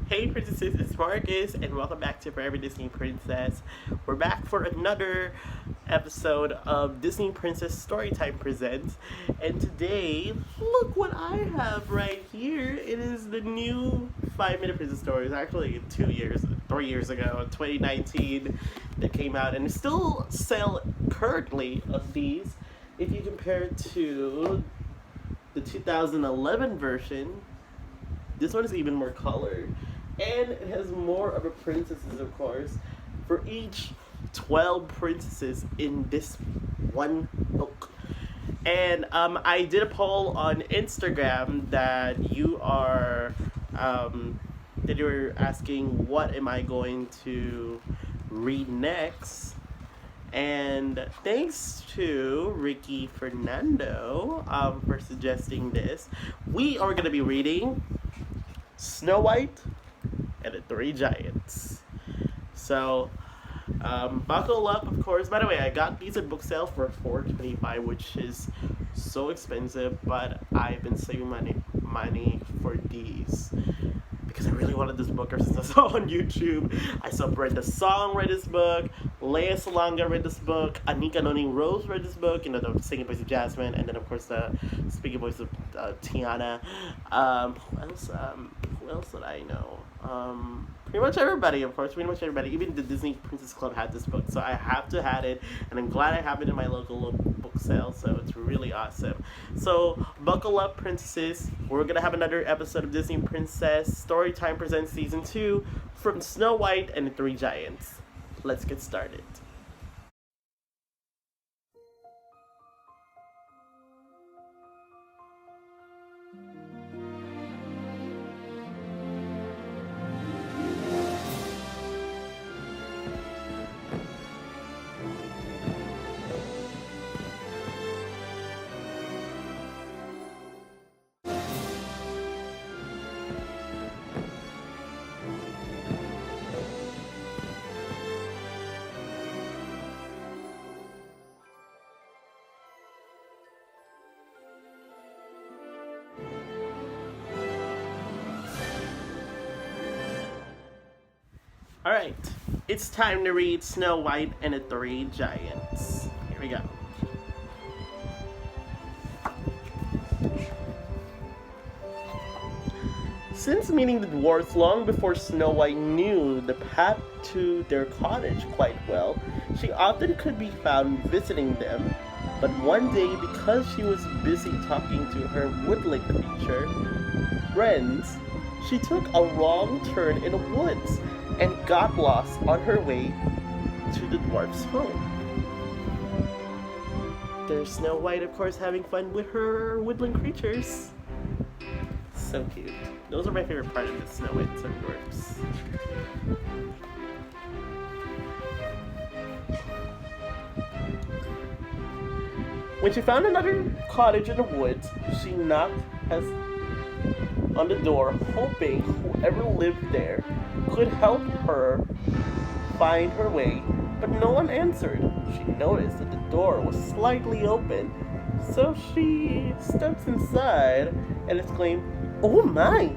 Hey princesses, it's Marcus, and welcome back to Forever Disney Princess. We're back for another episode of Disney Princess Storytime Presents, and today, look what I have right here. It is the new 5 Minute Princess Stories, actually 3 years ago, 2019, that came out, and still sell currently of these. If you compare it to the 2011 version, this one is even more colored. And it has more of a princesses, of course, for each 12 princesses in this one book. And I did a poll on Instagram that that you were asking what am I going to read next. And thanks to Ricky Fernando for suggesting this, we are going to be reading Snow White and the Three Giants. So, buckle up, of course. By the way, I got these at book sale for $4.25, which is so expensive, but I've been saving money for these because I really wanted this book ever since I saw on YouTube. I saw Brenda Song read this book, Lea Salonga read this book, Anika Noni Rose read this book, the singing voice of Jasmine, and then of course the speaking voice of Tiana. Who else did I know? Pretty much everybody, of course. Pretty much everybody. Even the Disney Princess Club had this book, so I have to have it, and I'm glad I have it in my local book sale. So it's really awesome. So buckle up, princesses. We're gonna have another episode of Disney Princess Storytime Presents Season 2 from Snow White and the Three Giants. Let's get started. Alright, it's time to read Snow White and the Three Giants. Here we go. Since meeting the dwarfs long before Snow White knew the path to their cottage quite well, she often could be found visiting them. But one day, because she was busy talking to her woodland creature friends, she took a wrong turn in the woods and got lost on her way to the dwarf's home. There's Snow White, of course, having fun with her woodland creatures. So cute. Those are my favorite part of the Snow White and dwarfs. When she found another cottage in the woods, she knocked on the door, hoping whoever lived there could help her find her way, but no one answered. She noticed that the door was slightly open, so she steps inside and exclaimed, "Oh my!"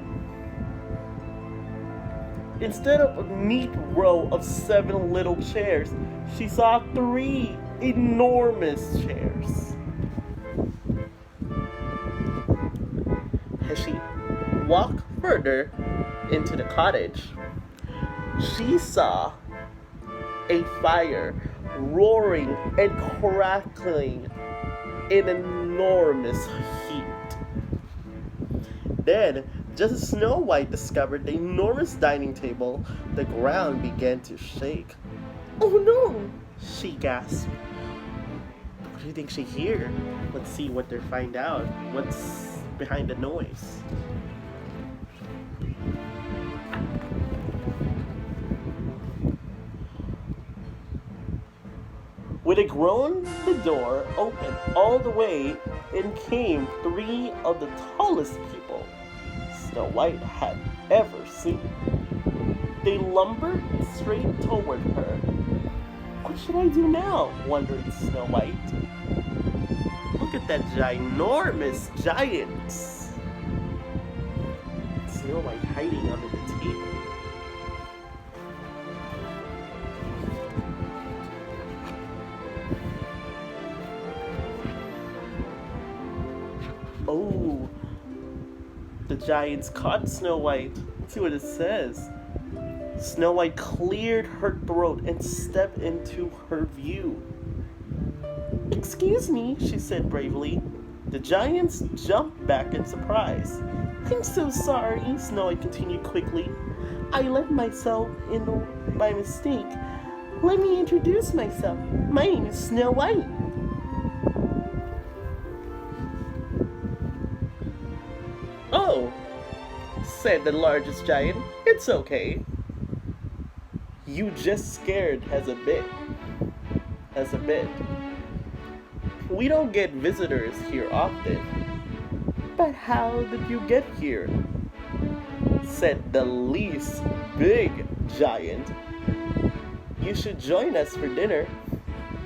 Instead of a neat row of 7 little chairs, she saw 3 enormous chairs. As she walked further into the cottage, she saw a fire roaring and crackling in enormous heat. Then, just as Snow White discovered the enormous dining table, the ground began to shake. "Oh no!" she gasped. What do you think she heard? Let's see what they find out. What's behind the noise? With a groan, the door opened all the way and came 3 of the tallest people Snow White had ever seen. They lumbered straight toward her. What should I do now? Wondered Snow White. Look at that ginormous giant! Snow White hiding under the table. giants caught Snow White. Let's see what it says. Snow White cleared her throat and stepped into her view. "Excuse me," she said bravely. The giants jumped back in surprise. "I'm so sorry," Snow White continued quickly. "I let myself in by mistake. Let me introduce myself. My name is Snow White." "Oh," said the largest giant, "it's okay. You just scared as a bit. We don't get visitors here often." "But how did you get here?" said the least big giant. "You should join us for dinner."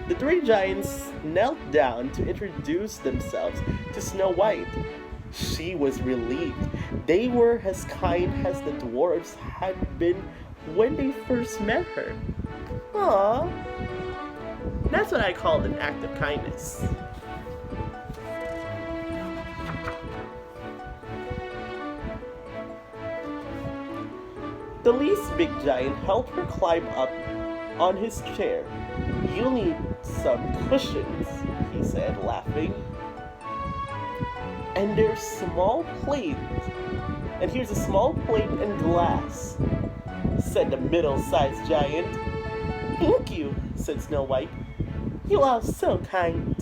The three giants knelt down to introduce themselves to Snow White. She was relieved. They were as kind as the dwarves had been when they first met her. Aww. That's what I call an act of kindness. The least big giant helped her climb up on his chair. "You'll need some cushions," he said, laughing. "And here's a small plate and glass," said the middle-sized giant. "Thank you," said Snow White. "You are so kind."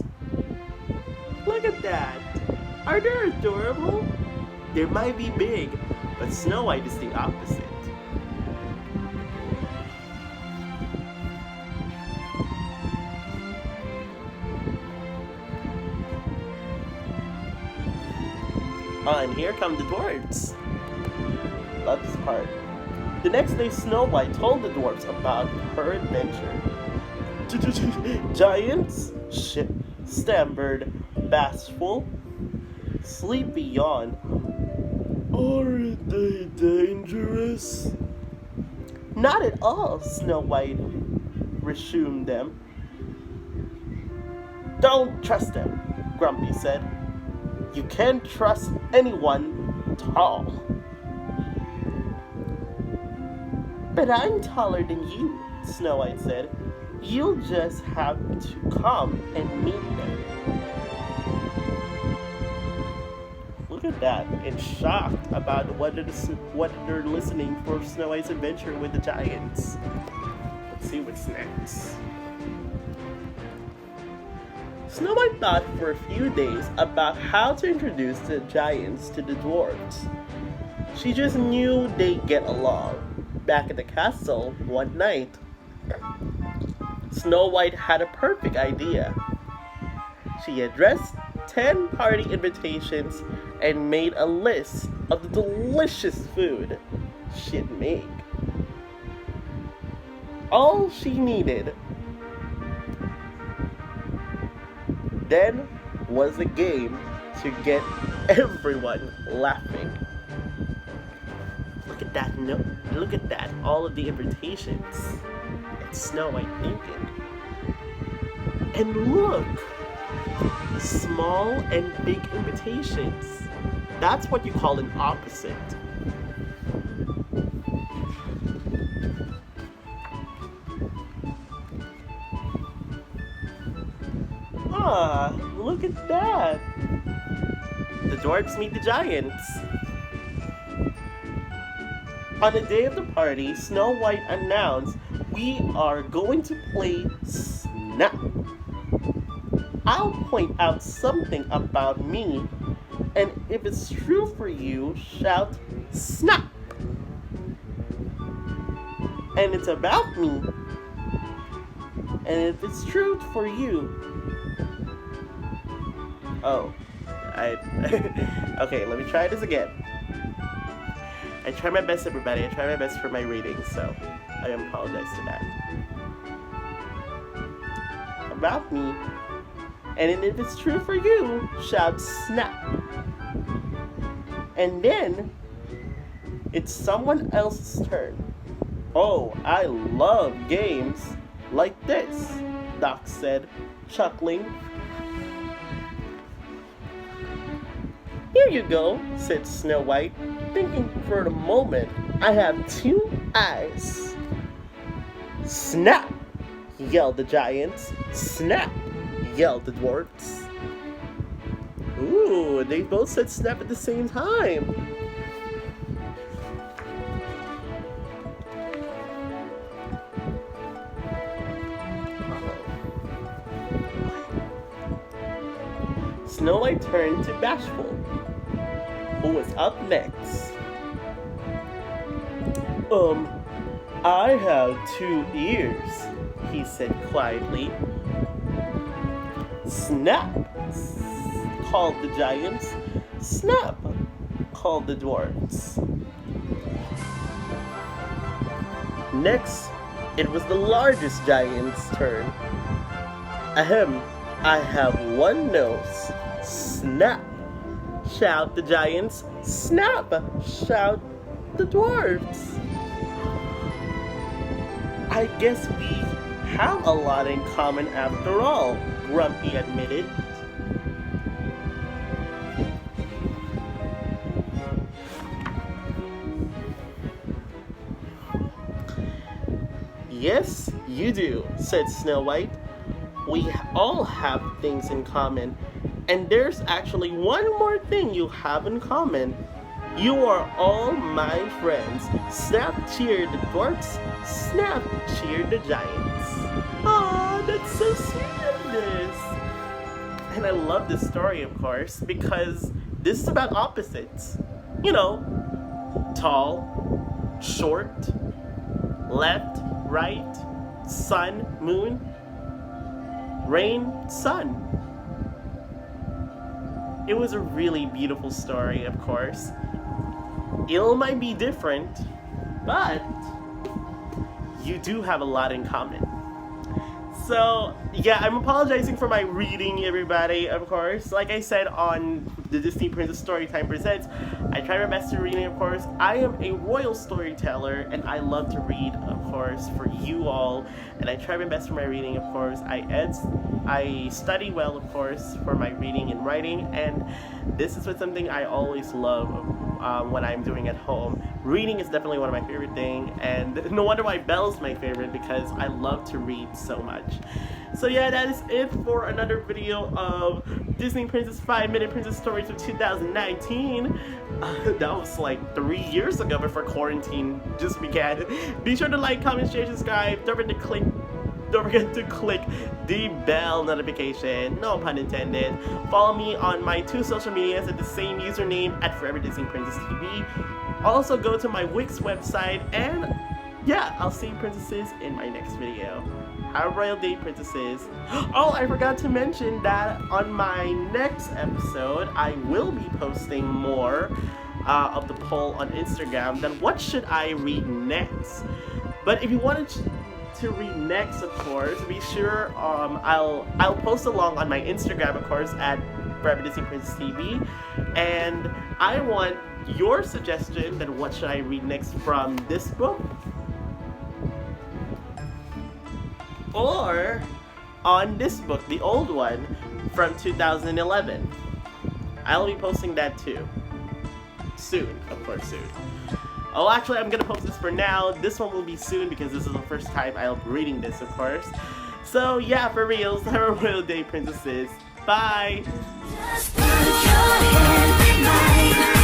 Look at that. Are they adorable? They might be big, but Snow White is the opposite. And here come the dwarves. Love this part. The next day, Snow White told the dwarves about her adventure. "Giants?" stammered Bashful. Sleepy yawned. "Aren't they dangerous?" "Not at all," Snow White reassured them. "Don't trust them," Grumpy said. "You can't trust anyone at all." "But I'm taller than you," Snow White said. "You'll just have to come and meet them." Look at that, in shock about what they're listening for Snow White's adventure with the giants. Let's see what's next. Snow White thought for a few days about how to introduce the giants to the dwarves. She just knew they'd get along. Back at the castle one night, Snow White had a perfect idea. She addressed 10 party invitations and made a list of the delicious food she'd make. All she needed then was a game to get everyone laughing. Look at that, look at that, all of the invitations. It's Snow White thinking. And look, small and big invitations. That's what you call an opposite. Ah, look at that. The dwarves meet the giants. On the day of the party, Snow White announced, "We are going to play Snap. I'll point out something about me, and if it's true for you, shout Snap. And it's about me, and if it's true for you." Okay, let me try this again. I try my best, everybody. I try my best for my reading, so I apologize to that. About me, and if it's true for you, shout Snap. And then it's someone else's turn. "Oh, I love games like this," Doc said, chuckling. "Here you go," said Snow White. thinking for a moment, I have 2 eyes. Snap! Yelled the giants. Snap! Yelled the dwarfs. Ooh, they both said snap at the same time. Snow White turned to Bashful, who was up next. I have 2 ears, he said quietly. Snap, called the giants. Snap, called the dwarfs. Next, it was the largest giant's turn. Ahem, I have 1 nose. Snap, shout the giants. Snap, shout the dwarfs. I guess we have a lot in common after all, Grumpy admitted. Yes, you do, said Snow White. We all have things in common, and there's actually one more thing you have in common. You are all my friends. Snap cheered the dwarfs. Snap cheered the giants. Aw, that's so sweet of this. And I love this story, of course, because this is about opposites. You know, tall, short, left, right, sun, moon, rain, sun. It was a really beautiful story, of course. It might be different, but you do have a lot in common. So, yeah, I'm apologizing for my reading, everybody, of course. Like I said on the Disney Princess Storytime Presents, I try my best to read, of course. I am a royal storyteller, and I love to read, of course, for you all. And I try my best for my reading, of course. I study well, of course, for my reading and writing. And this is something I always love when I'm doing at home. Reading is definitely one of my favorite things. And no wonder why Belle's my favorite, because I love to read so much. So yeah, that is it for another video of Disney Princess 5-Minute Princess Stories of 2019. That was like 3 years ago before quarantine just began. Be sure to like, comment, share, subscribe. Don't forget to click the bell notification, no pun intended. Follow me on my 2 social medias at the same username at Forever Disney Princess TV. Also go to my Wix website, and yeah, I'll see you princesses in my next video. Have a royal day, princesses. Oh, I forgot to mention that on my next episode, I will be posting more of the poll on Instagram. Then what should I read next? But if you wanted to read next, of course, be sure I'll post along on my Instagram, of course, at Forever Disney Princess TV. And I want your suggestion that what should I read next from this book, or on this book, the old one from 2011. I'll be posting that too. Soon, of course, soon. Oh, actually, I'm gonna post this for now. This one will be soon because this is the first time I'll be reading this, of course. So yeah, for reals, have a royal day, princesses. Bye! Just put your hand in mine.